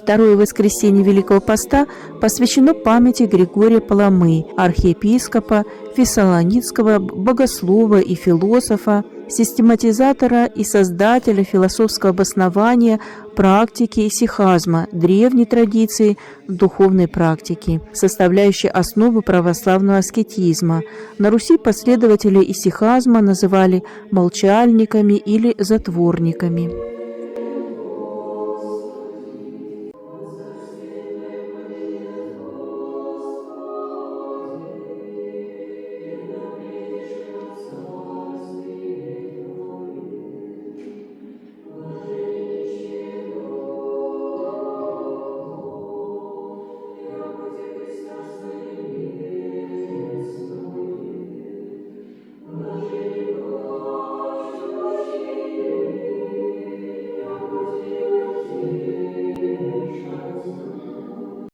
Второе воскресенье Великого Поста посвящено памяти Григория Паламы, архиепископа Фессалоникского, богослова и философа, систематизатора и создателя философского обоснования практики исихазма, древней традиции духовной практики, составляющей основу православного аскетизма. На Руси последователи исихазма называли молчальниками или затворниками.